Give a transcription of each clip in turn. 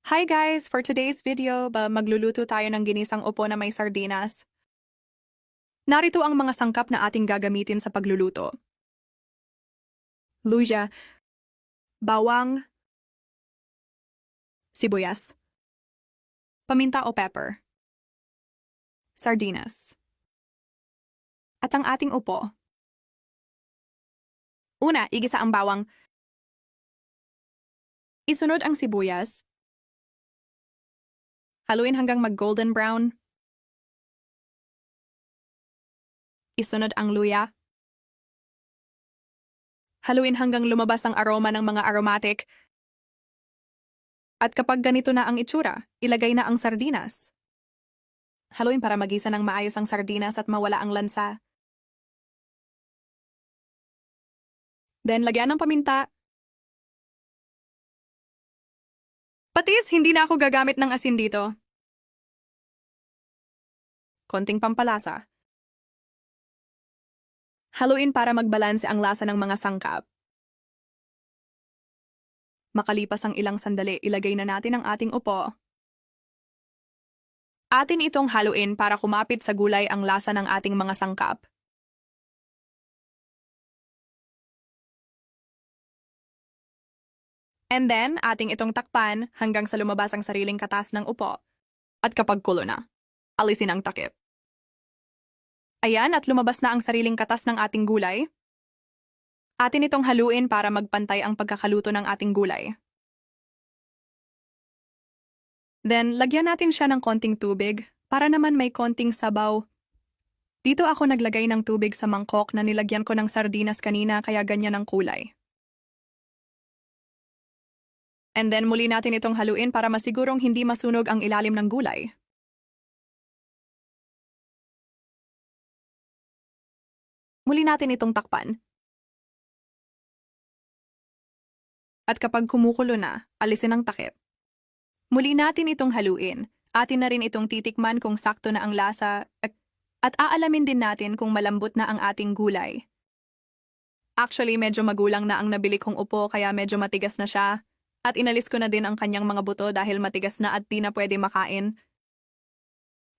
Hi guys! For today's video, magluluto tayo ng ginisang upo na may sardinas. Narito ang mga sangkap na ating gagamitin sa pagluluto. Luya, bawang, sibuyas, paminta o pepper, sardinas, at ang ating upo. Una, igisa ang bawang. Isunod ang sibuyas. Haluin hanggang mag-golden brown. Isunod ang luya. Haluin hanggang lumabas ang aroma ng mga aromatic. At kapag ganito na ang itsura, ilagay na ang sardinas. Haluin para magisa ng maayos ang sardinas at mawala ang lansa. Then, lagyan ng paminta. Patis, hindi na ako gagamit ng asin dito. Konting pampalasa. Haluin para magbalanse ang lasa ng mga sangkap. Makalipas ang ilang sandali, ilagay na natin ang ating upo. Atin itong haluin para kumapit sa gulay ang lasa ng ating mga sangkap. And then, ating itong takpan hanggang sa lumabas ang sariling katas ng upo. At kapag kulo na, alisin ang takip. Ayan, at lumabas na ang sariling katas ng ating gulay. Atin itong haluin para magpantay ang pagkakaluto ng ating gulay. Then, lagyan natin siya ng konting tubig para naman may konting sabaw. Dito ako naglagay ng tubig sa mangkok na nilagyan ko ng sardinas kanina kaya ganyan ang kulay. And then muli natin itong haluin para masigurong hindi masunog ang ilalim ng gulay. Muli natin itong takpan. At kapag kumukulo na, alisin ang takip. Muli natin itong haluin. Atin na rin itong titikman kung sakto na ang lasa at aalamin din natin kung malambot na ang ating gulay. Actually, medyo magulang na ang nabili kong upo kaya medyo matigas na siya. At inalis ko na din ang kanyang mga buto dahil matigas na at di na pwede makain.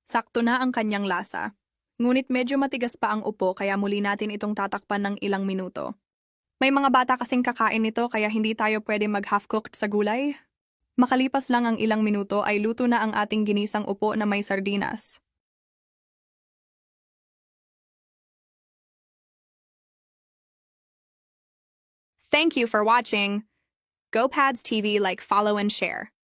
Sakto na ang kanyang lasa. Ngunit medyo matigas pa ang upo kaya muli natin itong tatakpan ng ilang minuto. May mga bata kasing kakain nito kaya hindi tayo pwede mag-half-cooked sa gulay. Makalipas lang ang ilang minuto ay luto na ang ating ginisang upo na may sardinas. Thank you for watching. GoPads TV, like, follow and share.